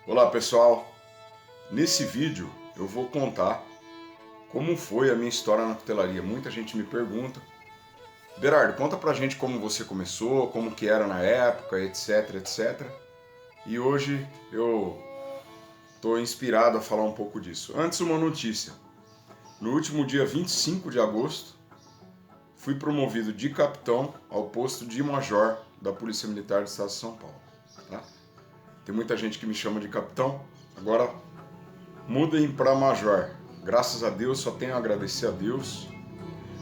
Olá pessoal, nesse vídeo eu vou contar como foi a minha história na cutelaria. Muita gente me pergunta: Berardo, conta pra gente como você começou, como que era na época, etc, etc. E hoje eu estou inspirado a falar um pouco disso. Antes, uma notícia: no último dia 25 de agosto fui promovido de capitão ao posto de major da Polícia Militar do Estado de São Paulo. Tá? Tem muita gente que me chama de capitão, agora mudem para major. Graças a Deus, só tenho a agradecer a Deus.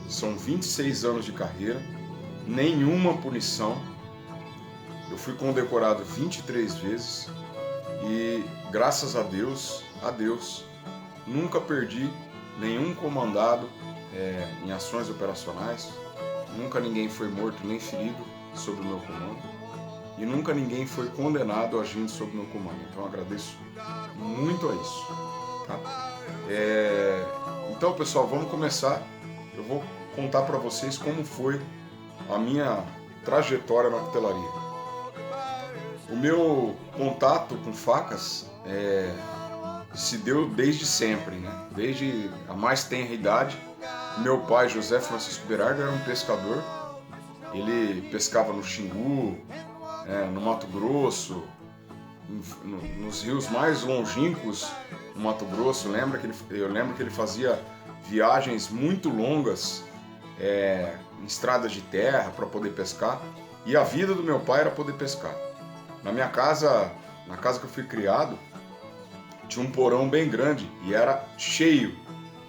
São 26 anos de carreira, nenhuma punição. Eu fui condecorado 23 vezes e graças a Deus, nunca perdi nenhum comandado em ações operacionais. Nunca ninguém foi morto nem ferido sob o meu comando. E nunca ninguém foi condenado agindo sob meu comando. Então eu agradeço muito a isso. Tá? Então, pessoal, vamos começar. Eu vou contar para vocês como foi a minha trajetória na cutelaria. O meu contato com facas se deu desde sempre, né? Desde a mais tenra idade. Meu pai, José Francisco Berardo, era um pescador. Ele pescava no Xingu, no Mato Grosso, nos rios mais longínquos do Mato Grosso. Eu lembro que ele fazia viagens muito longas em estradas de terra para poder pescar, e a vida do meu pai era poder pescar. Na minha casa, na casa que eu fui criado, tinha um porão bem grande e era cheio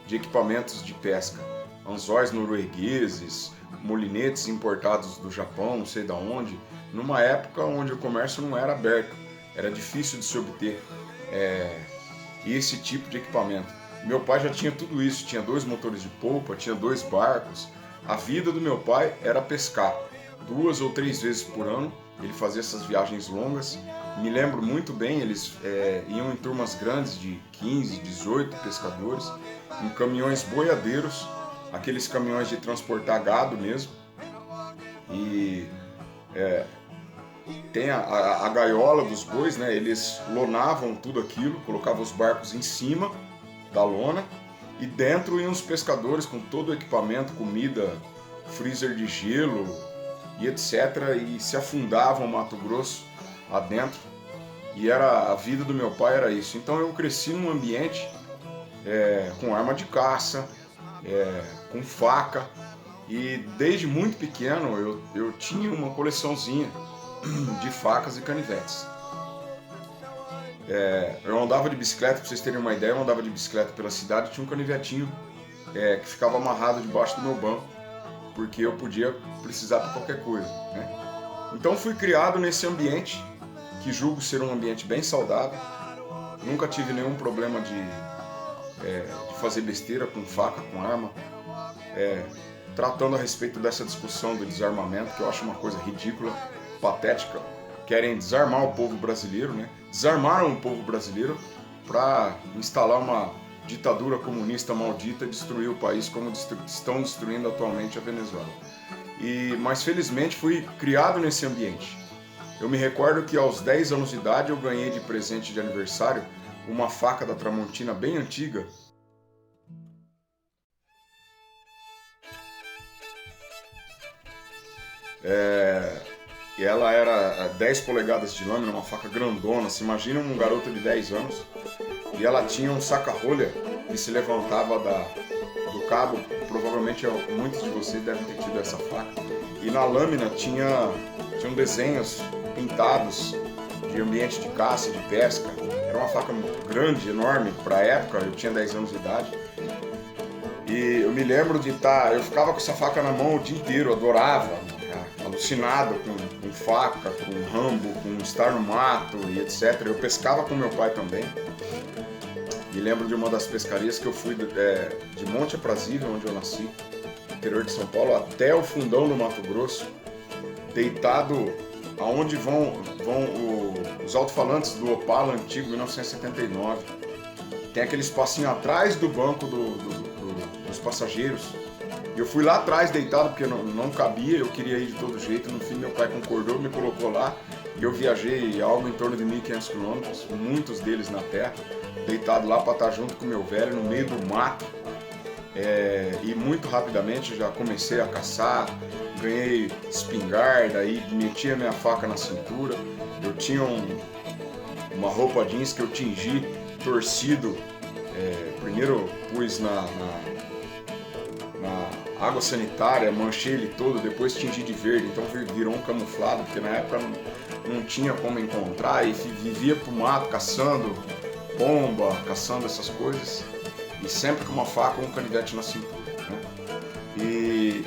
de equipamentos de pesca, anzóis noruegueses, molinetes importados do Japão, não sei de onde, numa época onde o comércio não era aberto, era difícil de se obter esse tipo de equipamento. Meu pai já tinha tudo isso, tinha 2 motores de polpa, tinha 2 barcos. A vida do meu pai era pescar. 2 ou 3 vezes por ano ele fazia essas viagens longas. Me lembro muito bem, eles iam em turmas grandes de 15, 18 pescadores, em caminhões boiadeiros, aqueles caminhões de transportar gado mesmo. E tem a gaiola dos bois, né? Eles lonavam tudo aquilo, colocavam os barcos em cima da lona e dentro iam os pescadores com todo o equipamento, comida, freezer de gelo e etc. E se afundavam o Mato Grosso adentro. E a vida do meu pai era isso. Então eu cresci num ambiente com arma de caça, com faca. E desde muito pequeno eu tinha uma coleçãozinha de facas e canivetes. Eu andava de bicicleta, para vocês terem uma ideia, eu andava de bicicleta pela cidade, tinha um canivetinho que ficava amarrado debaixo do meu banco, porque eu podia precisar para qualquer coisa, né? Então fui criado nesse ambiente, que julgo ser um ambiente bem saudável. Nunca tive nenhum problema de fazer besteira com faca, com arma. Tratando a respeito dessa discussão do desarmamento, que eu acho uma coisa ridícula, patética. Querem desarmar o povo brasileiro, né? Desarmaram o povo brasileiro para instalar uma ditadura comunista maldita e destruir o país como estão destruindo atualmente a Venezuela. Mas felizmente fui criado nesse ambiente. Eu me recordo que aos 10 anos de idade eu ganhei de presente de aniversário uma faca da Tramontina bem antiga. E ela era 10 polegadas de lâmina, uma faca grandona. Se imagina um garoto de 10 anos. E ela tinha um saca-rolha que se levantava do cabo. Provavelmente muitos de vocês devem ter tido essa faca. E na lâmina tinham desenhos pintados de ambiente de caça, de pesca. Era uma faca grande, enorme para a época. Eu tinha 10 anos de idade. E eu me lembro de eu ficava com essa faca na mão o dia inteiro, eu adorava, alucinado com faca, com rambo, com estar no mato e etc. Eu pescava com meu pai também. Me lembro de uma das pescarias que eu fui de Monte Aprazível, onde eu nasci, no interior de São Paulo, até o fundão do Mato Grosso, deitado aonde vão os alto-falantes do Opala antigo, 1979. Tem aquele espacinho atrás do banco dos passageiros. Eu fui lá atrás deitado porque não cabia, eu queria ir de todo jeito. No fim, meu pai concordou, me colocou lá e eu viajei algo em torno de 1.500 quilômetros, muitos deles na terra, deitado lá para estar junto com meu velho no meio do mato. E muito rapidamente já comecei a caçar, ganhei espingarda e meti a minha faca na cintura. Eu tinha uma roupa jeans que eu tingi torcido. Primeiro pus na água sanitária, manchei ele todo, depois tingi de verde, então virou um camuflado, porque na época não tinha como encontrar e vivia pro mato caçando pomba, caçando essas coisas, e sempre com uma faca ou um canivete na cintura, né? E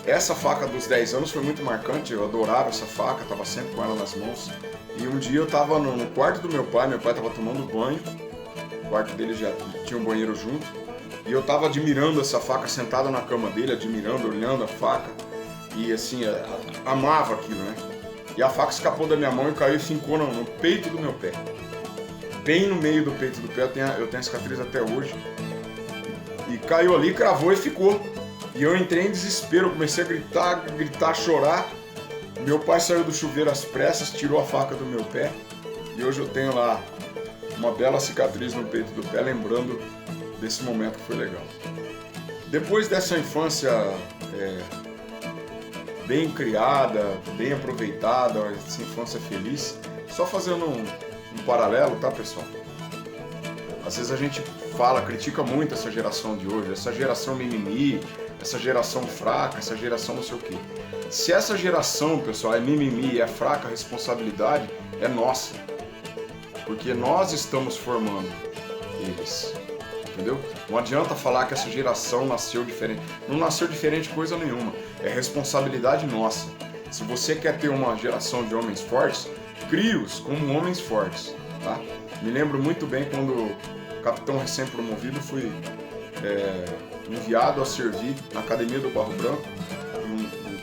essa faca dos 10 anos foi muito marcante, eu adorava essa faca, estava sempre com ela nas mãos. E um dia eu estava no quarto do meu pai estava tomando banho, o quarto dele já tinha um banheiro junto, e eu estava admirando essa faca, sentado na cama dele, admirando, olhando a faca, e assim, amava aquilo, né? E a faca escapou da minha mão e caiu e fincou no peito do meu pé. Bem no meio do peito do pé, eu tenho a cicatriz até hoje. E caiu ali, cravou e ficou. E eu entrei em desespero, comecei a gritar, chorar. Meu pai saiu do chuveiro às pressas, tirou a faca do meu pé. E hoje eu tenho lá uma bela cicatriz no peito do pé, lembrando desse momento que foi legal. Depois dessa infância bem criada, bem aproveitada, essa infância feliz, só fazendo um paralelo, tá, pessoal? Às vezes a gente critica muito essa geração de hoje, essa geração mimimi, essa geração fraca, essa geração não sei o quê. Se essa geração, pessoal, é mimimi, é fraca, a responsabilidade é nossa. Porque nós estamos formando eles. Entendeu? Não adianta falar que essa geração nasceu diferente. Não nasceu diferente coisa nenhuma. É responsabilidade nossa. Se você quer ter uma geração de homens fortes, crie-os como homens fortes. Tá? Me lembro muito bem quando, capitão recém-promovido, fui enviado a servir na Academia do Barro Branco.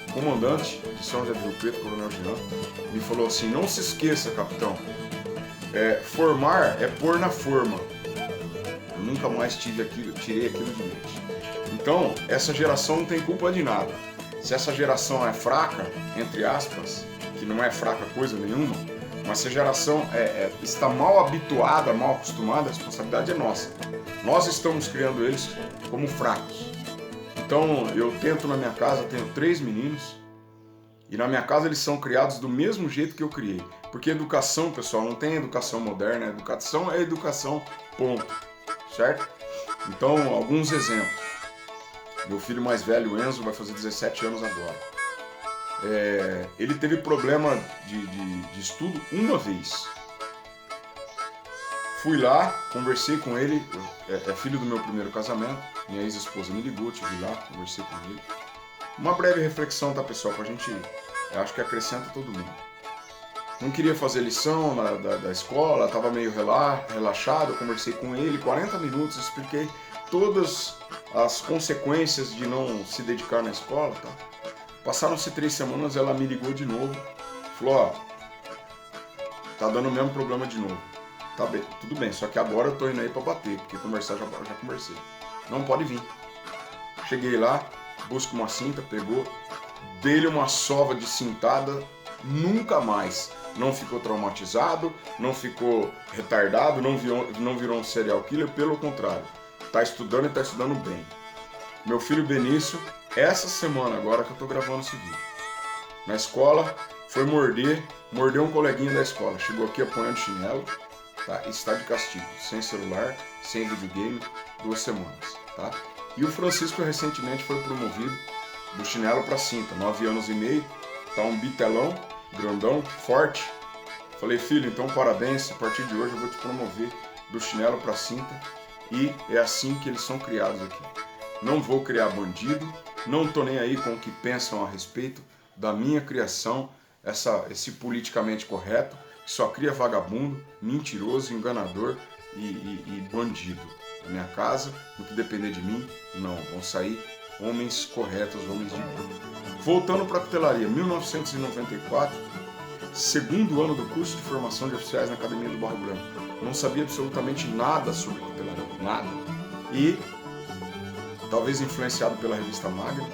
O comandante de São José do Rio Preto, Coronel Jean, me falou assim: não se esqueça, capitão, formar é pôr na forma. Eu nunca mais tirei aquilo de mente. Então, essa geração não tem culpa de nada. Se essa geração é fraca, entre aspas, que não é fraca coisa nenhuma, mas se a geração está mal habituada, mal acostumada, a responsabilidade é nossa. Nós estamos criando eles como fracos. Então, eu tento na minha casa, tenho 3 meninos, e na minha casa eles são criados do mesmo jeito que eu criei. Porque educação, pessoal, não tem educação moderna, educação é educação, ponto. Certo? Então, alguns exemplos. Meu filho mais velho, Enzo, vai fazer 17 anos agora. Ele teve problema de estudo uma vez. Fui lá, conversei com ele, é filho do meu primeiro casamento, minha ex-esposa me ligou, estive lá, conversei com ele. Uma breve reflexão, tá, pessoal, pra gente, eu acho que acrescenta todo mundo. Não queria fazer lição da escola, estava meio relaxado, eu conversei com ele 40 minutos, expliquei todas as consequências de não se dedicar na escola. Tá? Passaram-se 3 semanas, ela me ligou de novo, falou: tá dando o mesmo problema de novo. Tá bem, tudo bem, só que agora eu tô indo aí pra bater, porque conversar já conversei. Não pode vir. Cheguei lá, busco uma cinta, pegou, dei-lhe uma sova de cintada, nunca mais. Não ficou traumatizado, não ficou retardado, não virou um serial killer, pelo contrário. Tá estudando e tá estudando bem. Meu filho Benício, essa semana agora que eu tô gravando esse vídeo, na escola, foi morder um coleguinha da escola. Chegou aqui apanhando chinelo, tá? Está de castigo, sem celular, sem videogame, 2 semanas, tá? E o Francisco recentemente foi promovido do chinelo para cinta, 9 anos e meio, tá um bitelão, grandão, forte. Falei: filho, então parabéns, a partir de hoje eu vou te promover do chinelo para cinta. E é assim que eles são criados aqui. Não vou criar bandido, não tô nem aí com o que pensam a respeito da minha criação, esse politicamente correto, que só cria vagabundo, mentiroso, enganador e bandido. Na minha casa, no que depender de mim, não, vão sair homens corretos, homens de bem. Voltando para a cutelaria, 1994, segundo ano do curso de formação de oficiais na Academia do Barro Branco. Não sabia absolutamente nada sobre cutelaria, nada. E talvez influenciado pela revista Magnum,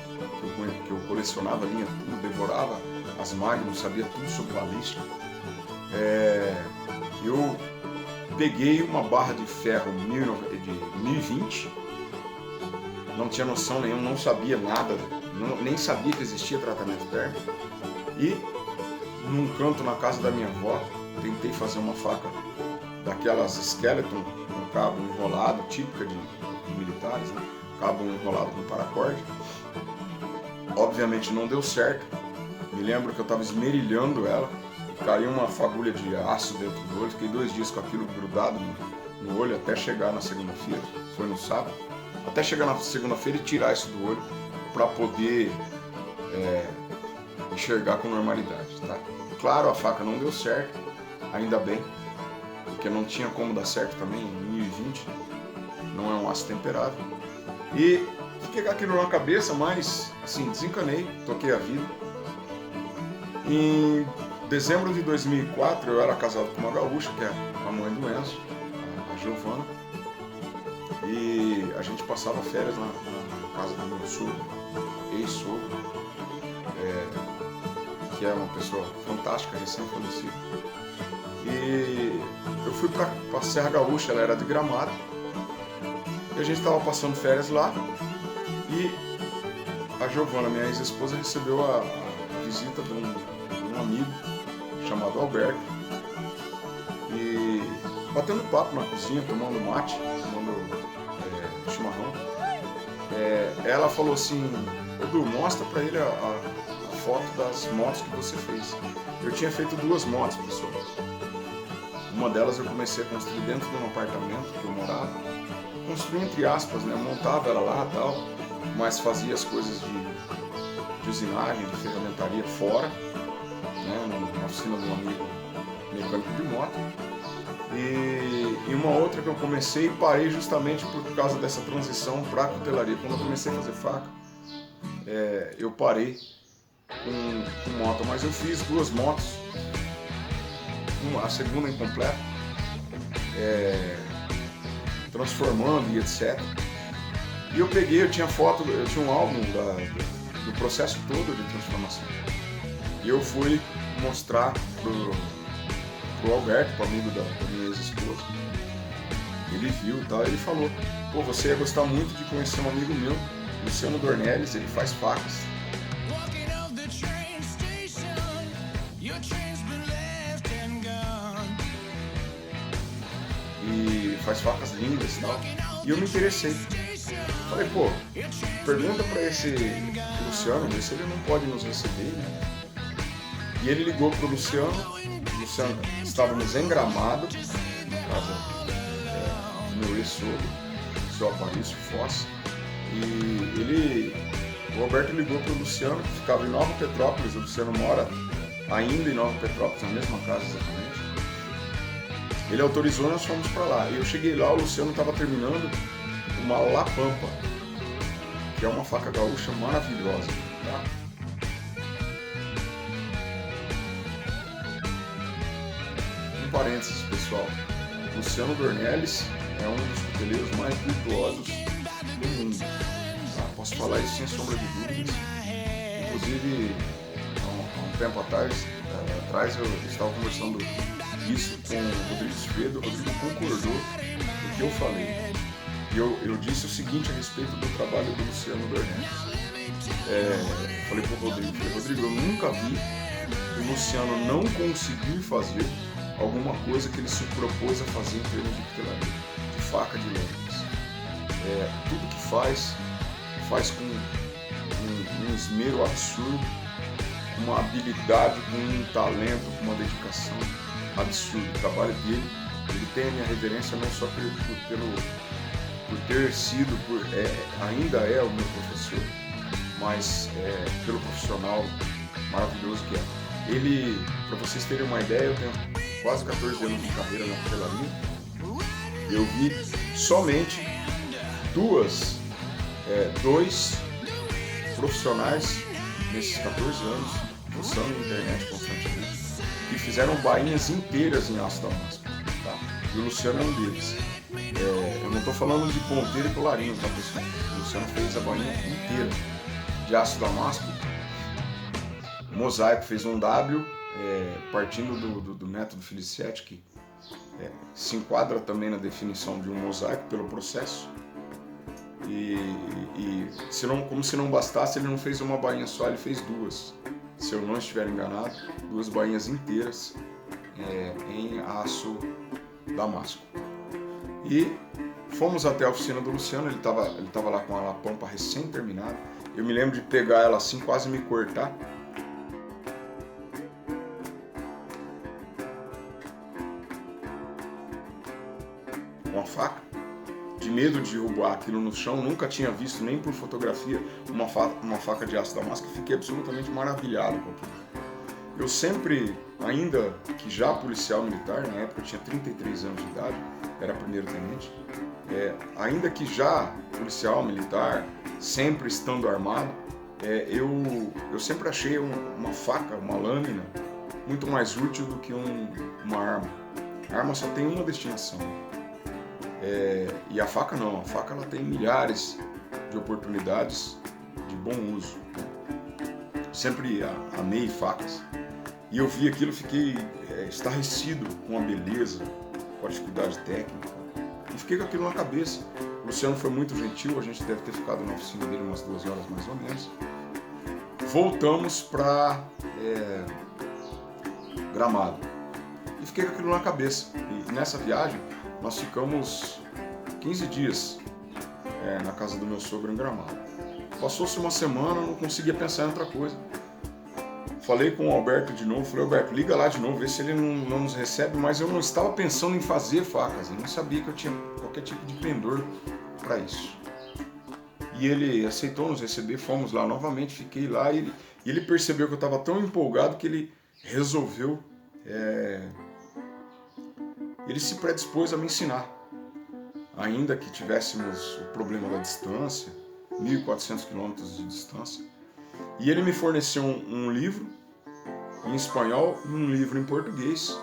que eu colecionava, linha tudo, devorava as Magnum, sabia tudo sobre balística. Eu peguei uma barra de ferro de 1020, não tinha noção nenhuma, não sabia nada, nem sabia que existia tratamento térmico, e num canto na casa da minha avó, tentei fazer uma faca daquelas skeleton com cabo enrolado, típica de militares, né? Cabo enrolado com paracorde. Obviamente não deu certo. Me lembro que eu estava esmerilhando ela, caiu uma fagulha de aço dentro do olho, fiquei 2 dias com aquilo grudado no olho até chegar na segunda-feira, foi no sábado, até chegar na segunda-feira e tirar isso do olho para poder enxergar com normalidade, tá? Claro, a faca não deu certo, ainda bem, porque não tinha como dar certo também em 1020, não é um aço temperado. E fiquei com aquilo na cabeça, mas assim, desencanei, toquei a vida. Em dezembro de 2004 eu era casado com uma gaúcha, que é a mãe do Enzo, a Giovana, e a gente passava férias na casa do meu sogro, ex-sogro, que é uma pessoa fantástica, recém-falecida. E eu fui para a Serra Gaúcha, ela era de Gramado, e a gente estava passando férias lá, e a Giovana, minha ex-esposa, recebeu a visita de um amigo chamado Alberto, e batendo papo na cozinha, tomando mate, tomando chimarrão, ela falou assim: Edu, mostra para ele a foto das motos que você fez. Eu tinha feito 2 motos, pessoal. Uma delas eu comecei a construir dentro de um apartamento que eu morava. Construí entre aspas, né? Montava ela lá e tal, mas fazia as coisas de usinagem, de ferramentaria fora, né? Na oficina de um amigo mecânico de moto. E uma outra que eu comecei e parei justamente por causa dessa transição para a cutelaria. Quando eu comecei a fazer faca, eu parei com moto, mas eu fiz 2 motos, a segunda incompleta, transformando e etc. E eu tinha foto, eu tinha um álbum do processo todo de transformação. E eu fui mostrar pro Alberto, pro amigo da minha ex-esposa. Ele viu e tal, ele falou: pô, você ia gostar muito de conhecer um amigo meu, Luciano Dornelles, ele faz facas. E faz facas lindas e tal. E eu me interessei. Falei, pô, pergunta pra esse Luciano, ver se ele não pode nos receber, né? E ele ligou pro Luciano. O Luciano estávamos em Gramado, na casa do meu ex-sogro, seu Aparício Foz. E o Alberto ligou pro Luciano, que ficava em Nova Petrópolis. O Luciano mora ainda em Nova Petrópolis, na mesma casa exatamente. Ele autorizou, nós fomos para lá. E eu cheguei lá, o Luciano estava terminando uma La Pampa, que é uma faca gaúcha maravilhosa, tá? Um parênteses, pessoal. Luciano Dornelles é um dos cuteleiros mais virtuosos do mundo. Tá? Posso falar isso sem sombra de dúvidas. Inclusive, há um tempo atrás eu estava conversando isso com o Rodrigo Esfredo. O Rodrigo concordou com o que eu falei. E eu disse o seguinte a respeito do trabalho do Luciano Dornelles. Falei pro Rodrigo, eu nunca vi o Luciano não conseguir fazer alguma coisa que ele se propôs a fazer em termos de cutelaria, de faca de lâminas. Tudo que faz com um esmero absurdo, uma habilidade, com um talento, com uma dedicação absurda. O trabalho dele, ele tem a minha reverência não só por ter sido, ainda é o meu professor, mas pelo profissional maravilhoso que é. Ele, para vocês terem uma ideia, eu tenho quase 14 anos de carreira na cutelaria. Eu vi somente dois profissionais nesses 14 anos, usando a internet constantemente, que fizeram bainhas inteiras em aço damasco. Tá? E o Luciano é um deles. Eu não estou falando de ponteiro e colarinho, tá, pessoal? O Luciano fez a bainha inteira de aço damasco. O mosaico fez um W, partindo do método Felicietti, que se enquadra também na definição de um mosaico pelo processo. Como se não bastasse, ele não fez uma bainha só, ele fez duas. Se eu não estiver enganado, duas bainhas inteiras em aço damasco. E fomos até a oficina do Luciano, ele estava lá com a pampa recém-terminada. Eu me lembro de pegar ela assim, quase me cortar. Com a faca, de medo de derrubar aquilo no chão, nunca tinha visto nem por fotografia uma faca de aço damasco, e fiquei absolutamente maravilhado com aquilo. Eu sempre, ainda que já policial militar, na época eu tinha 33 anos de idade, era primeiro tenente, ainda que já policial militar, sempre estando armado, eu sempre achei uma faca, uma lâmina, muito mais útil do que uma arma. A arma só tem uma destinação. E a faca não, a faca ela tem milhares de oportunidades de bom uso. Sempre amei facas. E eu vi aquilo, fiquei estarrecido com a beleza, com a dificuldade técnica. E fiquei com aquilo na cabeça. O Luciano foi muito gentil, a gente deve ter ficado na oficina dele umas 2 horas mais ou menos. Voltamos para Gramado. E fiquei com aquilo na cabeça. E nessa viagem nós ficamos 15 dias na casa do meu sogro em Gramado. Passou-se uma semana, eu não conseguia pensar em outra coisa. Falei com o Alberto de novo, falei, Alberto, liga lá de novo, vê se ele não nos recebe, mas eu não estava pensando em fazer facas, eu não sabia que eu tinha qualquer tipo de pendor para isso. E ele aceitou nos receber, fomos lá novamente, fiquei lá, e ele percebeu que eu estava tão empolgado que ele resolveu, ele se predispôs a me ensinar. Ainda que tivéssemos o problema da distância, 1.400 quilômetros de distância, e ele me forneceu um livro em espanhol e um livro em português.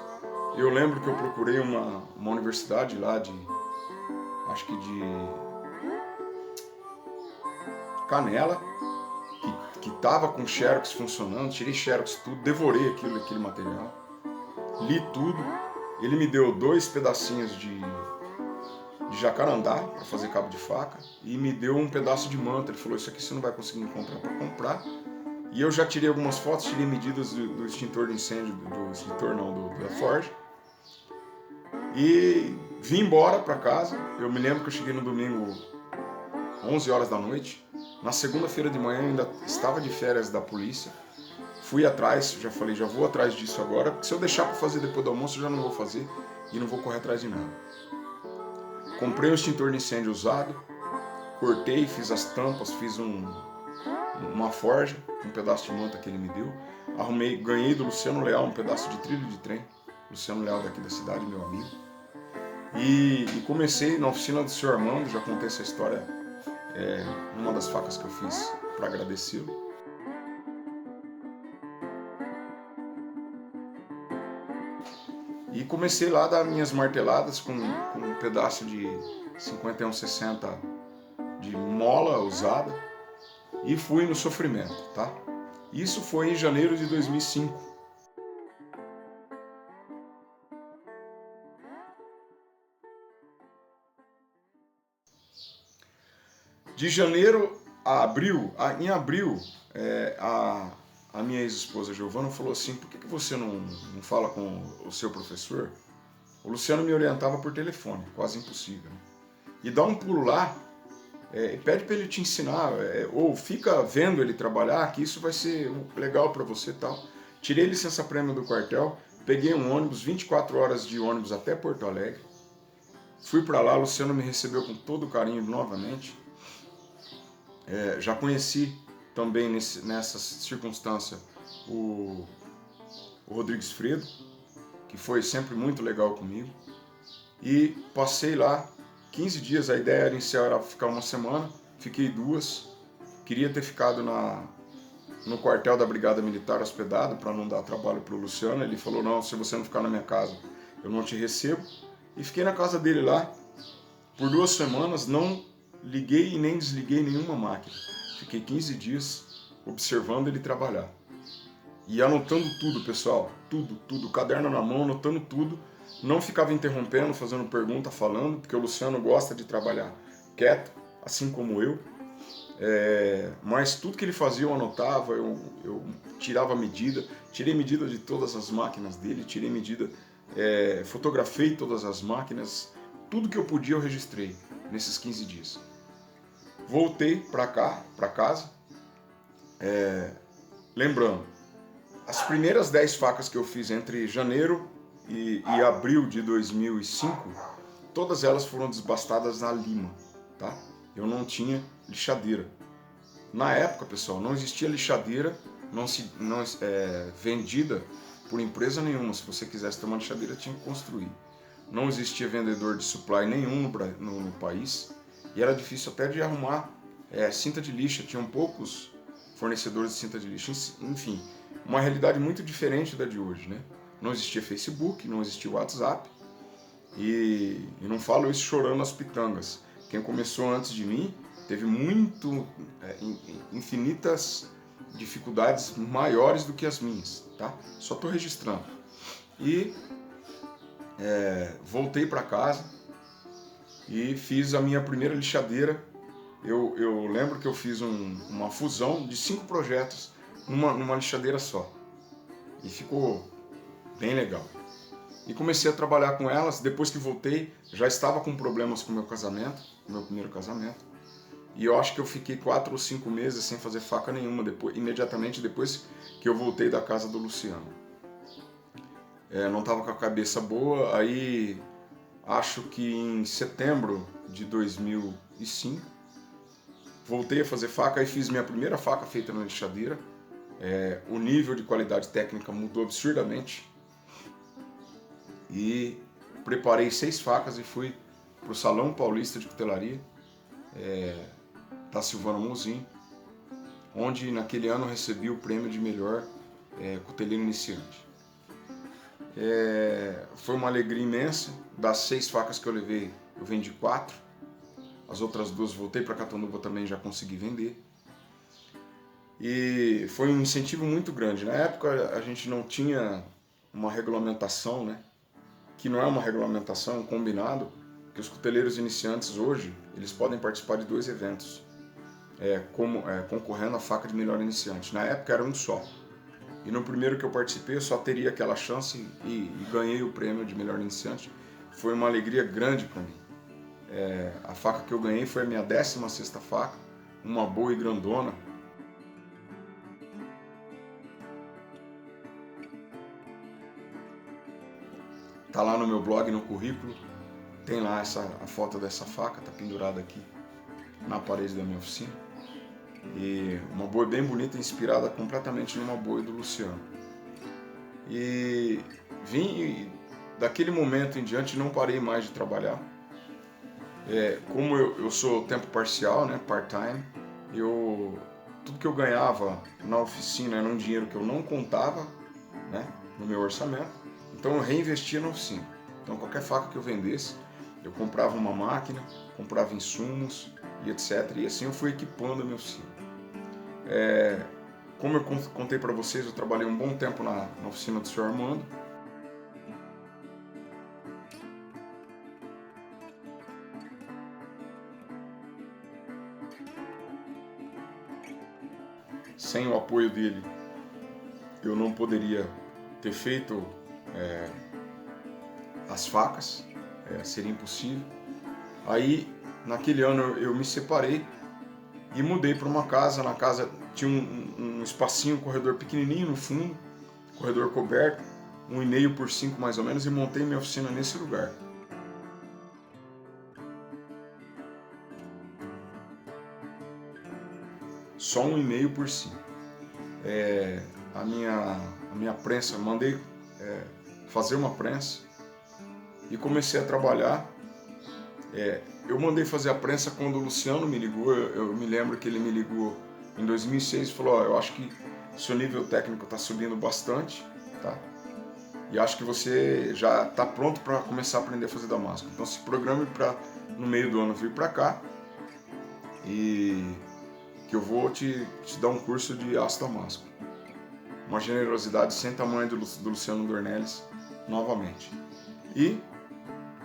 Eu lembro que eu procurei uma universidade lá acho que de Canela, que estava com Xerox funcionando, tirei Xerox tudo, devorei aquele material, li tudo. Ele me deu 2 pedacinhos de jacarandá para fazer cabo de faca e me deu um pedaço de manta. Ele falou, isso aqui você não vai conseguir encontrar para comprar. E eu já tirei algumas fotos, tirei medidas do extintor de incêndio, da Forge. E vim embora para casa. Eu me lembro que eu cheguei no domingo 11 horas da noite. Na segunda-feira de manhã eu ainda estava de férias da polícia. Fui atrás, já falei, já vou atrás disso agora, porque se eu deixar para fazer depois do almoço eu já não vou fazer e não vou correr atrás de nada. Comprei um extintor de incêndio usado, cortei, fiz as tampas, fiz uma forja, um pedaço de manta que ele me deu. Arrumei, ganhei do Luciano Leal um pedaço de trilho de trem. Luciano Leal daqui da cidade, meu amigo. E comecei na oficina do Sr. Armando, já contei essa história, numa das facas que eu fiz para agradecê-lo. E comecei lá a dar minhas marteladas com um pedaço de 5160 de mola usada e fui no sofrimento, tá? Isso foi em janeiro de 2005. De janeiro a abril, em abril, a minha ex-esposa Giovana falou assim, por que você não fala com o seu professor? O Luciano me orientava por telefone, quase impossível, né? E dá um pulo lá, pede para ele te ensinar, ou fica vendo ele trabalhar, que isso vai ser legal para você e tal. Tirei licença-prêmio do quartel, peguei um ônibus, 24 horas de ônibus até Porto Alegre. Fui para lá, o Luciano me recebeu com todo carinho novamente. Já conheci também nessa circunstância o Rodrigues Fredo, que foi sempre muito legal comigo. E passei lá 15 dias, a ideia inicial era ficar uma semana, fiquei 2. Queria ter ficado no quartel da Brigada Militar hospedado para não dar trabalho para o Luciano. Ele falou, não, se você não ficar na minha casa, eu não te recebo. E fiquei na casa dele lá por 2 semanas, não liguei e nem desliguei nenhuma máquina. Fiquei 15 dias observando ele trabalhar. E anotando tudo, pessoal, tudo, caderno na mão, anotando tudo. Não ficava interrompendo, fazendo pergunta, falando, porque o Luciano gosta de trabalhar quieto, assim como eu. Mas tudo que ele fazia eu anotava, eu tirava medida, tirei medida de todas as máquinas dele, tirei medida, fotografei todas as máquinas, tudo que eu podia eu registrei nesses 15 dias. Voltei para cá, para casa, lembrando, as primeiras 10 facas que eu fiz entre janeiro e abril de 2005, todas elas foram desbastadas na lima, tá? Eu não tinha lixadeira. Na época, pessoal, não existia lixadeira vendida por empresa nenhuma. Se você quisesse ter uma lixadeira, tinha que construir. Não existia vendedor de supply nenhum no país. E era difícil até de arrumar cinta de lixa. Tinham poucos fornecedores de cinta de lixa. Enfim, uma realidade muito diferente da de hoje, né? Não existia Facebook, não existia WhatsApp. E não falo isso chorando as pitangas. Quem começou antes de mim teve infinitas dificuldades maiores do que as minhas, tá? Só estou registrando. E voltei para casa e fiz a minha primeira lixadeira. Eu lembro que eu fiz uma fusão de 5 projetos numa lixadeira só. E ficou bem legal. E comecei a trabalhar com elas. Depois que voltei, já estava com problemas com o meu casamento, meu primeiro casamento. E eu acho que eu fiquei 4 ou 5 meses sem fazer faca nenhuma, imediatamente depois que eu voltei da casa do Luciano. Não estava com a cabeça boa, aí acho que em setembro de 2005, voltei a fazer faca e fiz minha primeira faca feita na lixadeira. O nível de qualidade técnica mudou absurdamente. E preparei 6 facas e fui para o Salão Paulista de Cutelaria, da Silvana Mozin, onde naquele ano recebi o prêmio de melhor cuteleiro iniciante. Foi uma alegria imensa. Das 6 facas que eu levei, eu vendi 4. As outras 2 voltei para Catanduva também, já consegui vender. E foi um incentivo muito grande. Na época a gente não tinha uma regulamentação, né? Que não é uma regulamentação, é um combinado, que os cuteleiros iniciantes hoje, eles podem participar de 2 eventos, concorrendo à faca de melhor iniciante. Na época era um só. E no primeiro que eu participei, eu só teria aquela chance e ganhei o prêmio de melhor iniciante. Foi uma alegria grande para mim. A faca que eu ganhei foi a minha 16ª faca, uma boa e grandona. Tá lá no meu blog, no currículo, tem lá a foto dessa faca, tá pendurada aqui na parede da minha oficina. E uma boi bem bonita, inspirada completamente numa boi do Luciano. E daquele momento em diante não parei mais de trabalhar. Como eu sou tempo parcial, né, part-time, tudo que eu ganhava na oficina era um dinheiro que eu não contava, né, no meu orçamento. Então eu reinvestia na oficina. Então qualquer faca que eu vendesse, eu comprava uma máquina, comprava insumos e etc. E assim eu fui equipando a minha oficina. Como eu contei para vocês, eu trabalhei um bom tempo na oficina do Sr. Armando. Sem o apoio dele, eu não poderia ter feito as facas, seria impossível. Aí, naquele ano, eu me separei e mudei para uma casa. Na casa tinha um espacinho, um corredor pequenininho no fundo, corredor coberto, 1,5 por 5 mais ou menos, e montei minha oficina nesse lugar. Só 1,5 por 5. A minha prensa, mandei fazer uma prensa e comecei a trabalhar. Eu mandei fazer a prensa quando o Luciano me ligou. Eu me lembro que ele me ligou em 2006 e falou: eu acho que seu nível técnico está subindo bastante, tá? e acho que você já está pronto para começar a aprender a fazer damasco. Então se programe para no meio do ano vir para cá e que eu vou te dar um curso de aço damasco. Uma generosidade sem tamanho do Luciano Dornelles novamente. E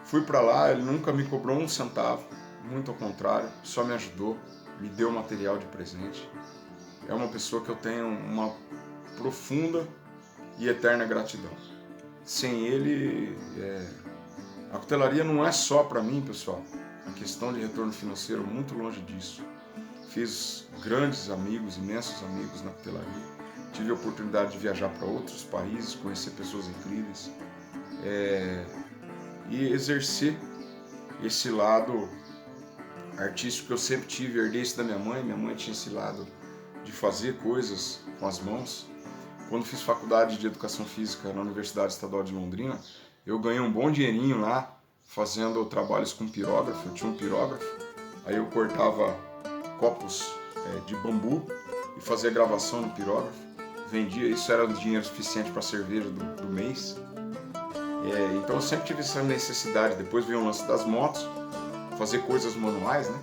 fui para lá, ele nunca me cobrou um centavo, muito ao contrário, só me ajudou, me deu material de presente. É uma pessoa que eu tenho uma profunda e eterna gratidão. Sem ele, a cutelaria não é só para mim, pessoal. A questão de retorno financeiro, muito longe disso. Fiz grandes amigos, imensos amigos na cutelaria. Tive a oportunidade de viajar para outros países, conhecer pessoas incríveis e exercer esse lado artístico que eu sempre tive, herdei isso da minha mãe. Minha mãe tinha esse lado de fazer coisas com as mãos. Quando fiz faculdade de Educação Física na Universidade Estadual de Londrina, eu ganhei um bom dinheirinho lá fazendo trabalhos com pirógrafo. Eu tinha um pirógrafo, aí eu cortava copos de bambu e fazia gravação no pirógrafo. Vendia, isso era dinheiro suficiente para a cerveja do mês. Então eu sempre tive essa necessidade. Depois veio o lance das motos, fazer coisas manuais, né?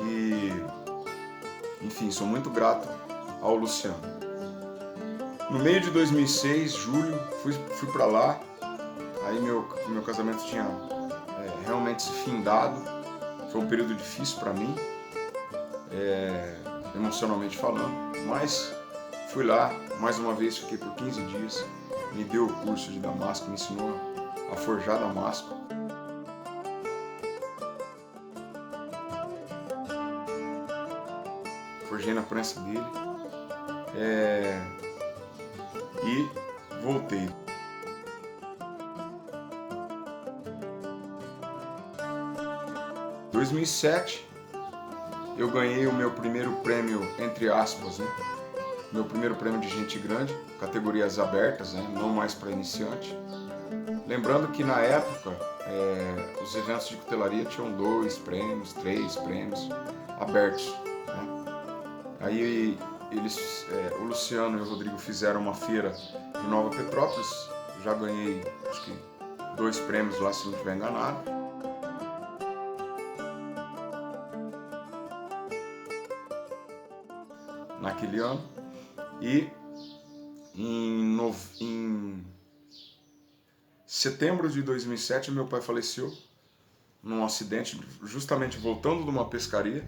E, enfim, sou muito grato ao Luciano. No meio de 2006, julho, fui para lá. Aí meu casamento tinha realmente se findado. Foi um período difícil para mim, emocionalmente falando, mas fui lá, mais uma vez fiquei por 15 dias, me deu o curso de damasco, me ensinou a forjar damasco. Forjei na prensa dele e voltei. Em 2007 eu ganhei o meu primeiro prêmio, entre aspas, né? Meu primeiro prêmio de gente grande, categorias abertas, né? Não mais para iniciante. Lembrando que na época os eventos de cutelaria tinham 2 prêmios, 3 prêmios abertos, né? Aí o Luciano e o Rodrigo fizeram uma feira em Nova Petrópolis, já ganhei acho que 2 prêmios lá, se não estiver enganado. Naquele ano. E em setembro de 2007 meu pai faleceu num acidente, justamente voltando de uma pescaria.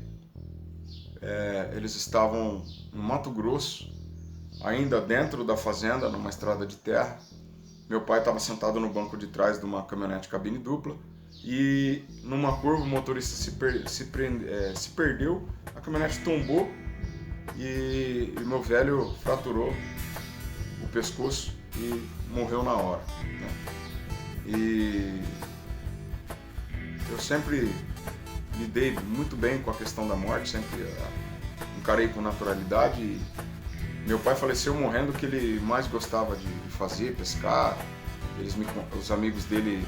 Eles estavam no Mato Grosso, ainda dentro da fazenda, numa estrada de terra. Meu pai estava sentado no banco de trás de uma caminhonete cabine dupla e numa curva o motorista se perdeu, a caminhonete tombou e meu velho fraturou o pescoço e morreu na hora, né? E eu sempre lidei muito bem com a questão da morte, sempre encarei com naturalidade. E meu pai faleceu morrendo o que ele mais gostava de fazer, pescar. Os amigos dele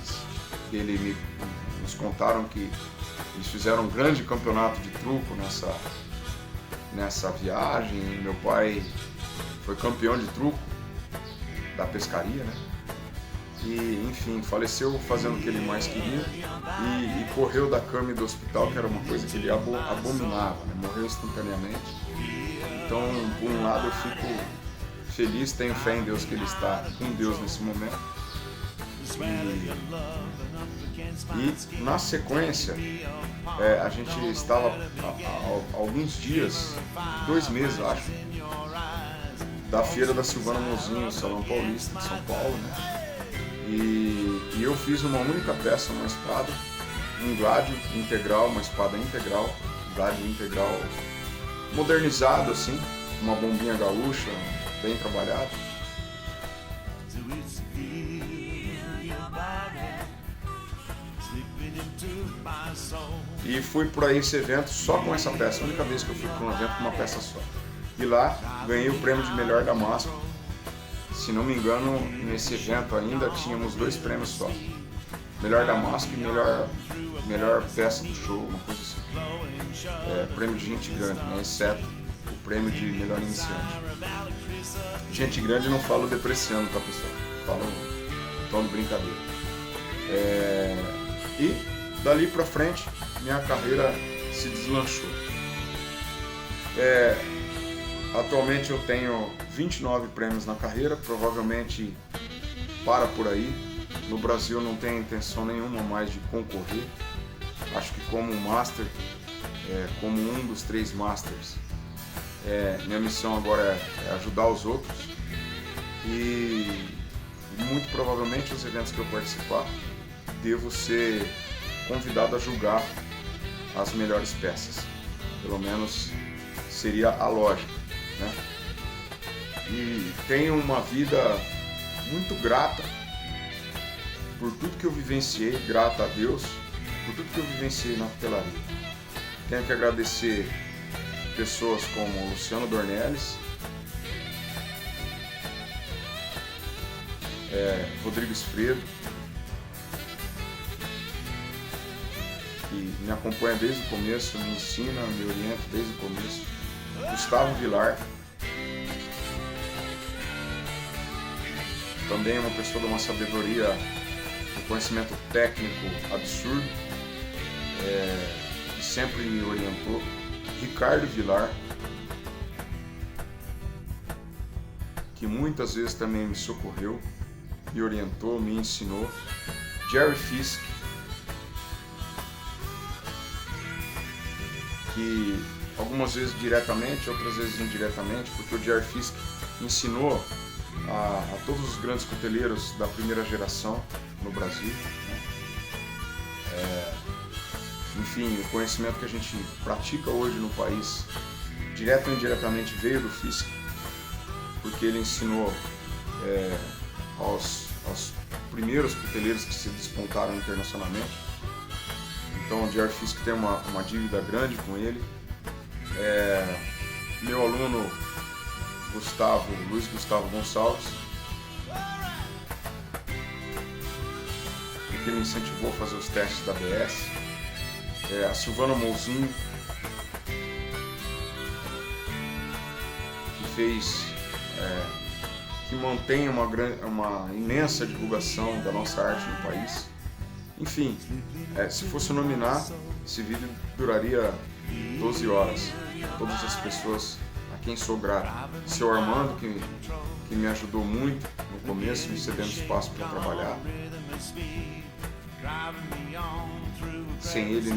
nos contaram que eles fizeram um grande campeonato de truco nessa viagem. Meu pai foi campeão de truco da pescaria, né? E, enfim, faleceu fazendo o que ele mais queria e correu da cama e do hospital, que era uma coisa que ele abominava, né? Morreu instantaneamente. Então, por um lado, eu fico feliz, tenho fé em Deus que ele está com Deus nesse momento. E na sequência, a gente estava há alguns dias, 2 meses acho, da feira da Silvana Mozinho, Salão Paulista de São Paulo, né? E eu fiz uma única peça, uma espada, um gládio integral, uma espada integral, gládio integral modernizado assim, uma bombinha gaúcha, bem trabalhado. E fui para esse evento só com essa peça, a única vez que eu fui para um evento com uma peça só. E lá ganhei o prêmio de melhor damasco. Se não me engano, nesse evento ainda tínhamos 2 prêmios só. Melhor damasco e melhor peça do show, uma coisa assim. Prêmio de gente grande, né? Exceto o prêmio de melhor iniciante. Gente grande não falo depreciando, tá, pessoal? Falo Tom de brincadeira. E dali para frente, minha carreira se deslanchou. Atualmente eu tenho 29 prêmios na carreira, provavelmente para por aí. No Brasil não tenho intenção nenhuma mais de concorrer. Acho que como Master, como um dos 3 Masters, minha missão agora é ajudar os outros. E muito provavelmente os eventos que eu participar, devo ser convidado a julgar as melhores peças. Pelo menos seria a lógica, né? E tenho uma vida muito grata por tudo que eu vivenciei, grata a Deus, por tudo que eu vivenciei na cutelaria. Tenho que agradecer pessoas como Luciano Dornelles, Rodrigo Esfredo, que me acompanha desde o começo, me ensina, me orienta desde o começo. Gustavo Vilar, também é uma pessoa de uma sabedoria, um conhecimento técnico absurdo, que sempre me orientou. Ricardo Vilar, que muitas vezes também me socorreu, me orientou, me ensinou. Jerry Fisk, que algumas vezes diretamente, outras vezes indiretamente, porque o Jerry Fisk ensinou a todos os grandes cuteleiros da primeira geração no Brasil, né? Enfim, o conhecimento que a gente pratica hoje no país, direto ou indiretamente, veio do Fisk, porque ele ensinou aos primeiros cuteleiros que se despontaram internacionalmente. Então o Jerry Fisk tem uma dívida grande com ele. Meu aluno Luiz Gustavo Gonçalves, que me incentivou a fazer os testes da ABS. A Silvana Mouzinho, que mantém uma imensa divulgação da nossa arte no país. Enfim, se fosse nominar, esse vídeo duraria 12 horas. Todas as pessoas a quem sou grato. Seu Armando, que me ajudou muito no começo, me cedendo espaço para trabalhar. Sem ele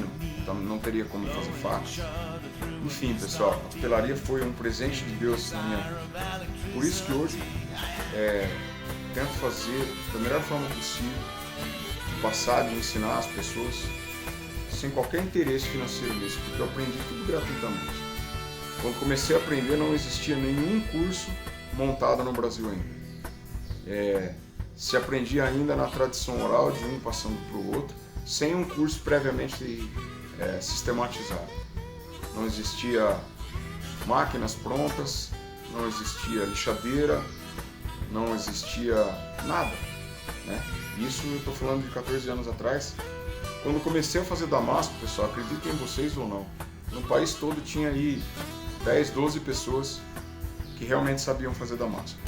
não teria como fazer facas. Enfim, pessoal, a cutelaria foi um presente de Deus na minha vida. Por isso que hoje tento fazer da melhor forma possível, passar de ensinar as pessoas sem qualquer interesse financeiro nisso, porque eu aprendi tudo gratuitamente. Quando comecei a aprender, não existia nenhum curso montado no Brasil ainda. Se aprendia ainda na tradição oral, de um passando para o outro, sem um curso previamente sistematizado. Não existia máquinas prontas, não existia lixadeira, não existia nada, né? Isso eu estou falando de 14 anos atrás. Quando comecei a fazer damasco, pessoal, acreditem vocês ou não, no país todo tinha aí 10, 12 pessoas que realmente sabiam fazer damasco.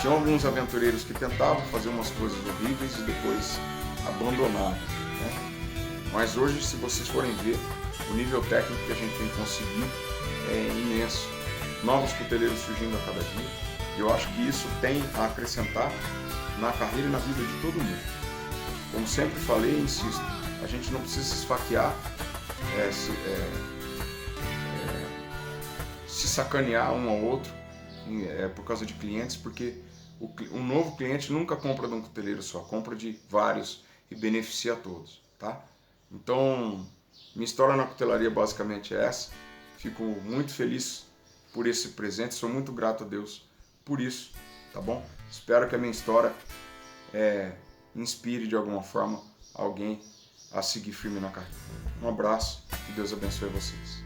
Tinha alguns aventureiros que tentavam fazer umas coisas horríveis e depois abandonaram, né? Mas hoje, se vocês forem ver, o nível técnico que a gente tem conseguido é imenso. Novos cuteleiros surgindo a cada dia. E eu acho que isso tem a acrescentar na carreira e na vida de todo mundo. Como sempre falei e insisto, a gente não precisa se esfaquear, se sacanear um ao outro por causa de clientes, porque um novo cliente nunca compra de um cuteleiro só, compra de vários e beneficia a todos, tá? Então, minha história na cutelaria basicamente é essa. Fico muito feliz por esse presente, sou muito grato a Deus por isso, tá bom? Espero que a minha história inspire de alguma forma alguém a seguir firme na carreira. Um abraço, que Deus abençoe vocês.